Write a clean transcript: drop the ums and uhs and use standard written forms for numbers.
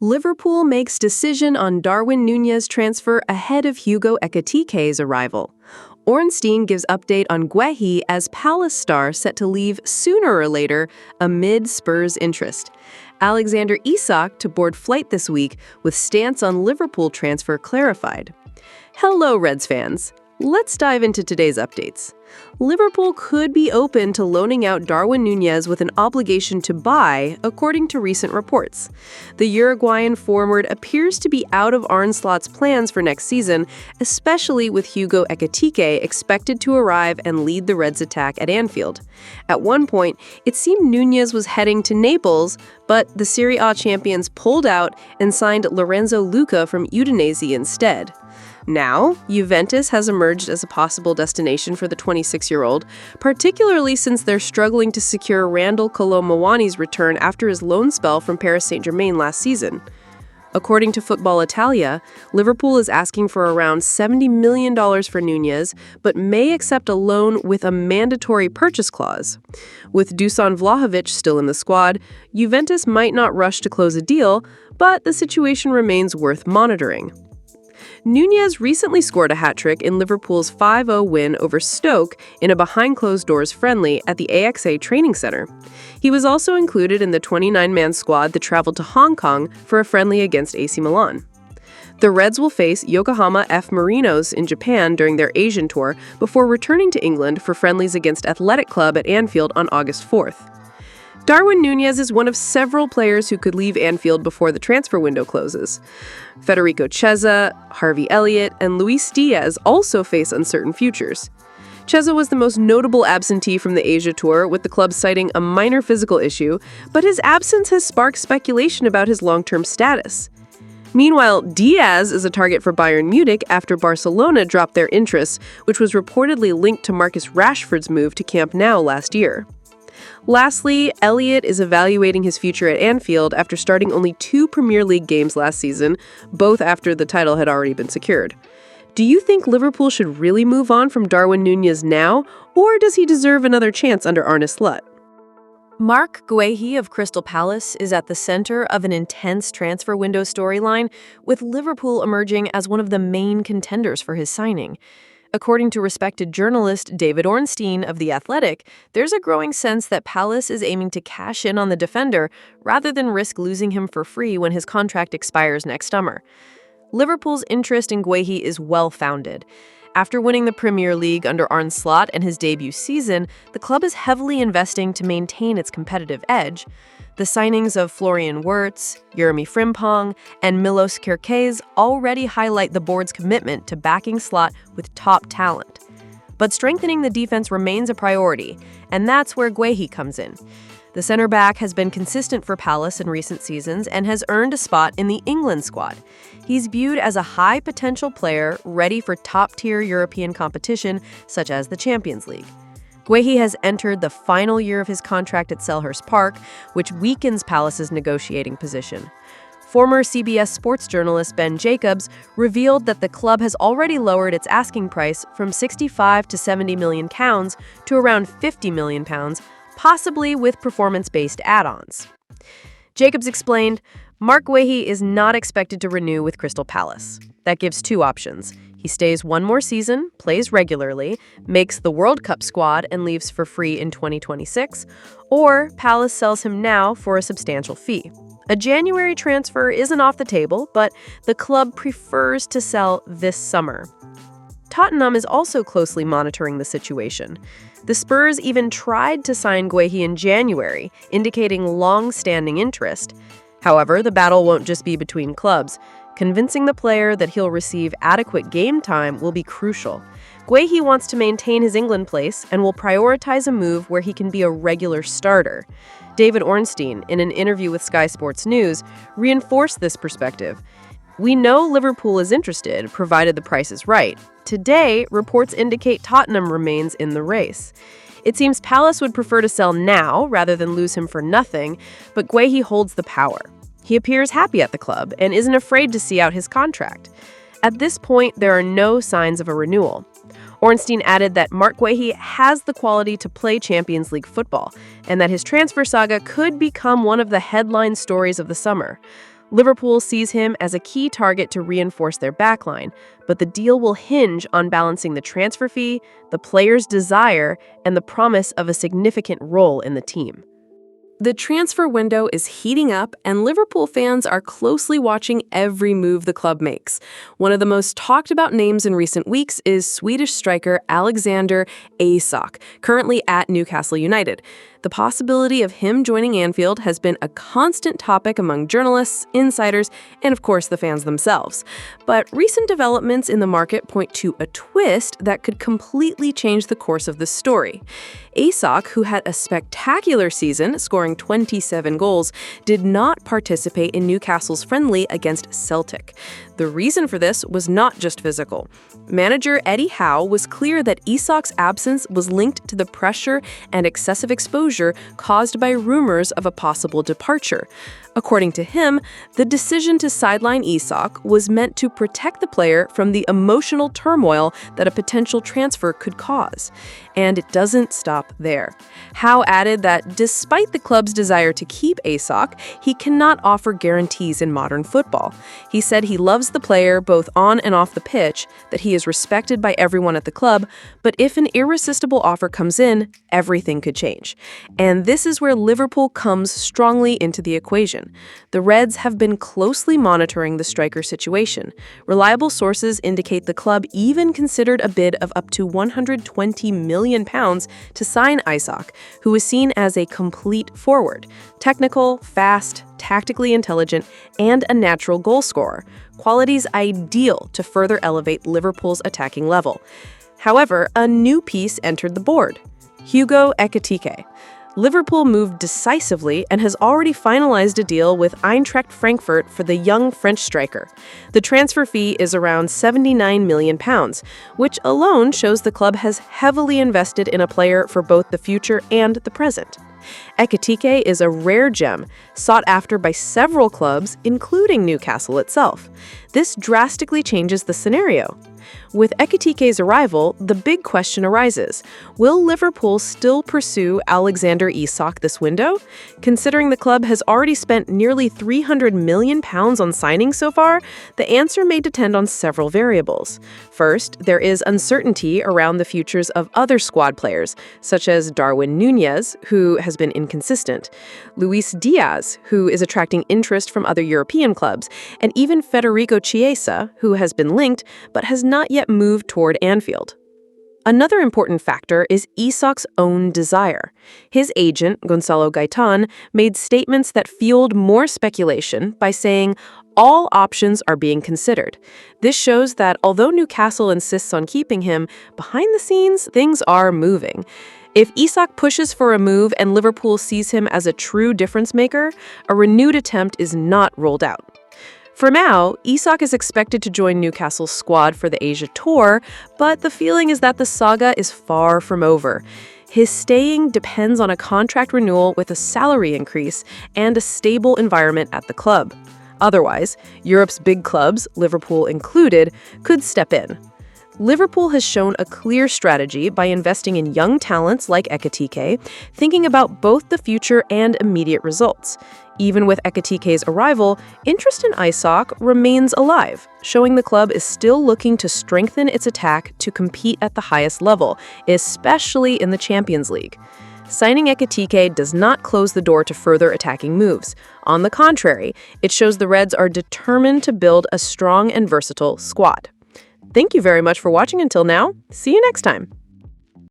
Liverpool makes decision on Darwin Núñez transfer ahead of Hugo Ekitike's arrival. Ornstein gives update on Guehi as Palace star set to leave sooner or later amid Spurs' interest. Alexander Isak to board flight this week with stance on Liverpool transfer clarified. Hello, Reds fans. Let's dive into today's updates. Liverpool could be open to loaning out Darwin Núñez with an obligation to buy, according to recent reports. The Uruguayan forward appears to be out of Arne Slot's plans for next season, especially with Hugo Ekitike expected to arrive and lead the Reds' attack at Anfield. At one point, it seemed Núñez was heading to Naples, but the Serie A champions pulled out and signed Lorenzo Luca from Udinese instead. Now, Juventus has emerged as a possible destination for the 26-year-old, particularly since they're struggling to secure Randall Kolo Muani's return after his loan spell from Paris Saint-Germain last season. According to Football Italia, Liverpool is asking for around $70 million for Núñez, but may accept a loan with a mandatory purchase clause. With Dusan Vlahovic still in the squad, Juventus might not rush to close a deal, but the situation remains worth monitoring. Núñez recently scored a hat-trick in Liverpool's 5-0 win over Stoke in a behind-closed-doors friendly at the AXA Training Center. He was also included in the 29-man squad that traveled to Hong Kong for a friendly against AC Milan. The Reds will face Yokohama F. Marinos in Japan during their Asian tour before returning to England for friendlies against Athletic Club at Anfield on August 4th. Darwin Núñez is one of several players who could leave Anfield before the transfer window closes. Federico Chiesa, Harvey Elliott, and Luis Diaz also face uncertain futures. Chiesa was the most notable absentee from the Asia tour, with the club citing a minor physical issue, but his absence has sparked speculation about his long-term status. Meanwhile, Diaz is a target for Bayern Munich after Barcelona dropped their interest, which was reportedly linked to Marcus Rashford's move to Camp Nou last year. Lastly, Elliott is evaluating his future at Anfield after starting only 2 Premier League games last season, both after the title had already been secured. Do you think Liverpool should really move on from Darwin Núñez now, or does he deserve another chance under Arne Slot? Marc Guehi of Crystal Palace is at the center of an intense transfer window storyline, with Liverpool emerging as one of the main contenders for his signing. According to respected journalist David Ornstein of The Athletic, there's a growing sense that Palace is aiming to cash in on the defender rather than risk losing him for free when his contract expires next summer. Liverpool's interest in Guehi is well-founded. After winning the Premier League under Arne Slot and his debut season, the club is heavily investing to maintain its competitive edge. The signings of Florian Wirtz, Jeremy Frimpong, and Milos Kerkez already highlight the board's commitment to backing Slot with top talent. But strengthening the defense remains a priority, and that's where Guehi comes in. The center back has been consistent for Palace in recent seasons and has earned a spot in the England squad. He's viewed as a high-potential player ready for top-tier European competition, such as the Champions League. Guehi has entered the final year of his contract at Selhurst Park, which weakens Palace's negotiating position. Former CBS sports journalist Ben Jacobs revealed that the club has already lowered its asking price from £65 to £70 million to around £50 million, possibly with performance-based add-ons. Jacobs explained, Marc Guehi is not expected to renew with Crystal Palace. That gives 2 options. He stays 1 more season, plays regularly, makes the World Cup squad, and leaves for free in 2026, or Palace sells him now for a substantial fee. A January transfer isn't off the table, but the club prefers to sell this summer. Tottenham is also closely monitoring the situation. The Spurs even tried to sign Guehi in January, indicating long-standing interest. However, the battle won't just be between clubs. Convincing the player that he'll receive adequate game time will be crucial. Guehi wants to maintain his England place and will prioritize a move where he can be a regular starter. David Ornstein, in an interview with Sky Sports News, reinforced this perspective. We know Liverpool is interested, provided the price is right. Today, reports indicate Tottenham remains in the race. It seems Palace would prefer to sell now rather than lose him for nothing, but Guehi holds the power. He appears happy at the club and isn't afraid to see out his contract. At this point, there are no signs of a renewal. Ornstein added that Marc Guehi has the quality to play Champions League football, and that his transfer saga could become one of the headline stories of the summer. Liverpool sees him as a key target to reinforce their backline, but the deal will hinge on balancing the transfer fee, the player's desire, and the promise of a significant role in the team. The transfer window is heating up, and Liverpool fans are closely watching every move the club makes. One of the most talked about names in recent weeks is Swedish striker Alexander Isak, currently at Newcastle United. The possibility of him joining Anfield has been a constant topic among journalists, insiders, and of course the fans themselves. But recent developments in the market point to a twist that could completely change the course of the story. Isak, who had a spectacular season, scoring 27 goals, did not participate in Newcastle's friendly against Celtic. The reason for this was not just physical. Manager Eddie Howe was clear that Isak's absence was linked to the pressure and excessive exposure caused by rumors of a possible departure. According to him, the decision to sideline Isak was meant to protect the player from the emotional turmoil that a potential transfer could cause. And it doesn't stop there. Howe added that despite the club's desire to keep Isak, he cannot offer guarantees in modern football. He said he loves the player both on and off the pitch, that he is respected by everyone at the club, but if an irresistible offer comes in, everything could change. And this is where Liverpool comes strongly into the equation. The Reds have been closely monitoring the striker situation. Reliable sources indicate the club even considered a bid of up to £120 million to sign Isak, who is seen as a complete forward. Technical, fast, tactically intelligent, and a natural goal scorer. Qualities ideal to further elevate Liverpool's attacking level. However, a new piece entered the board. Hugo Ekitike. Liverpool moved decisively and has already finalized a deal with Eintracht Frankfurt for the young French striker. The transfer fee is around £79 million, which alone shows the club has heavily invested in a player for both the future and the present. Ekitike is a rare gem, sought after by several clubs, including Newcastle itself. This drastically changes the scenario. With Ekitike's arrival, the big question arises: will Liverpool still pursue Alexander Isak this window? Considering the club has already spent nearly £300 million on signings so far, the answer may depend on several variables. First, there is uncertainty around the futures of other squad players, such as Darwin Núñez, who has been inconsistent, Luis Diaz, who is attracting interest from other European clubs, and even Federico Chiesa, who has been linked but has not yet moved toward Anfield. Another important factor is Isak's own desire. His agent, Gonzalo Gaitan, made statements that fueled more speculation by saying all options are being considered. This shows that although Newcastle insists on keeping him, behind the scenes, things are moving. If Isak pushes for a move and Liverpool sees him as a true difference maker, a renewed attempt is not ruled out. For now, Isak is expected to join Newcastle's squad for the Asia tour, but the feeling is that the saga is far from over. His staying depends on a contract renewal with a salary increase and a stable environment at the club. Otherwise, Europe's big clubs, Liverpool included, could step in. Liverpool has shown a clear strategy by investing in young talents like Ekitike, thinking about both the future and immediate results. Even with Ekitike's arrival, interest in Isak remains alive, showing the club is still looking to strengthen its attack to compete at the highest level, especially in the Champions League. Signing Ekitike does not close the door to further attacking moves. On the contrary, it shows the Reds are determined to build a strong and versatile squad. Thank you very much for watching until now. See you next time.